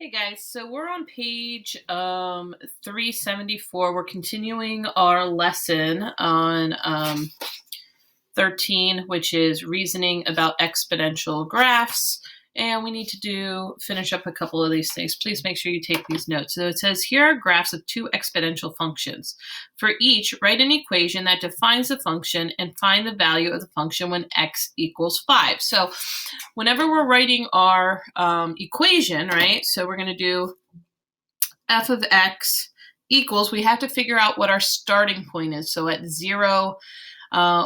Hey guys, so we're on page 374. We're continuing our lesson on 13, which is reasoning about exponential graphs. And we need to finish up a couple of these things. Please make sure you take these notes. So it says, here are graphs of two exponential functions. For each, write an equation that defines the function and find the value of the function when x equals 5. So whenever we're writing our equation, right, so we're going to do f of x equals, we have to figure out what our starting point is. So at 0,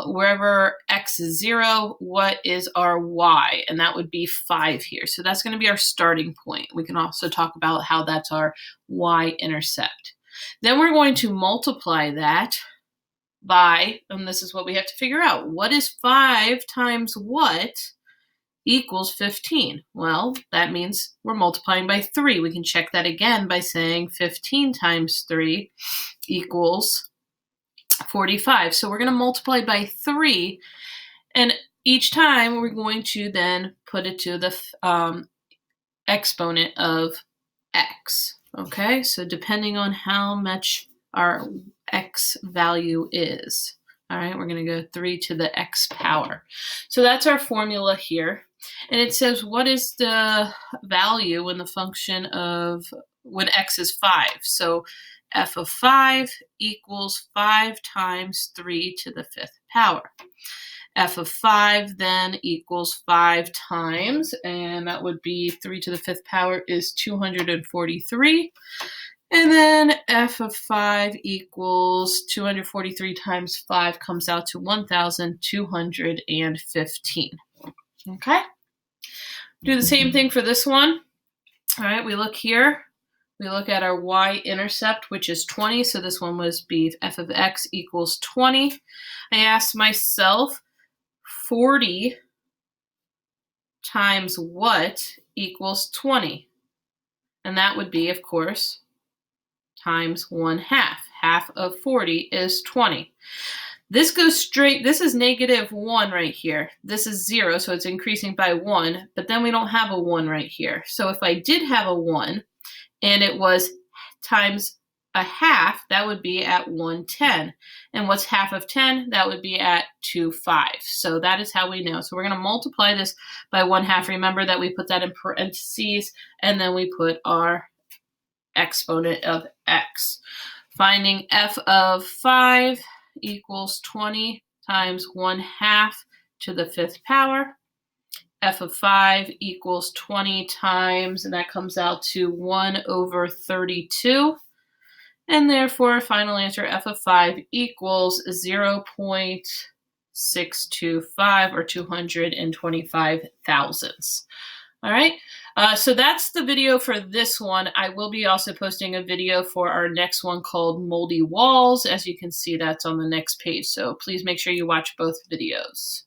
wherever x is 0, what is our y? And that would be 5 here. So that's going to be our starting point. We can also talk about how that's our y-intercept. Then we're going to multiply that by, and this is what we have to figure out, what is 5 times what equals 15? Well, that means we're multiplying by 3. We can check that again by saying 15 times 3 equals 45. So we're going to multiply by 3, and each time we're going to then put it to the exponent of x. Okay, so depending on how much our x value is. All right, we're going to go 3 to the x power. So that's our formula here. And it says, what is the value when the function of, when x is 5? So f of 5 equals 5 times 3 to the 5th power. F of 5 then equals 5 times, and that would be 3 to the 5th power is 243. And then f of 5 equals 243 times 5 comes out to 1,215. Okay? Do the same thing for this one. All right, we look here. We look at our y-intercept, which is 20. So this one was be f of x equals 20. I asked myself, 40 times what equals 20? And that would be, of course, times 1/2. Half of 40 is 20. This goes straight, this is -1 right here. This is 0, so it's increasing by 1, but then we don't have a 1 right here. So if I did have a 1 and it was times 1/2, that would be at 1/10. And what's half of 10? That would be at 2/5. So that is how we know. So we're going to multiply this by 1/2. Remember that we put that in parentheses, and then we put our exponent of x. Finding f of 5 equals 20 times 1/2 to the 5th power. F of 5 equals 20 times, and that comes out to 1/32. And therefore, final answer, f of 5 equals 0.625, or 225 thousandths. All right, so that's the video for this one. I will be also posting a video for our next one called Moldy Walls. As you can see, that's on the next page. So please make sure you watch both videos.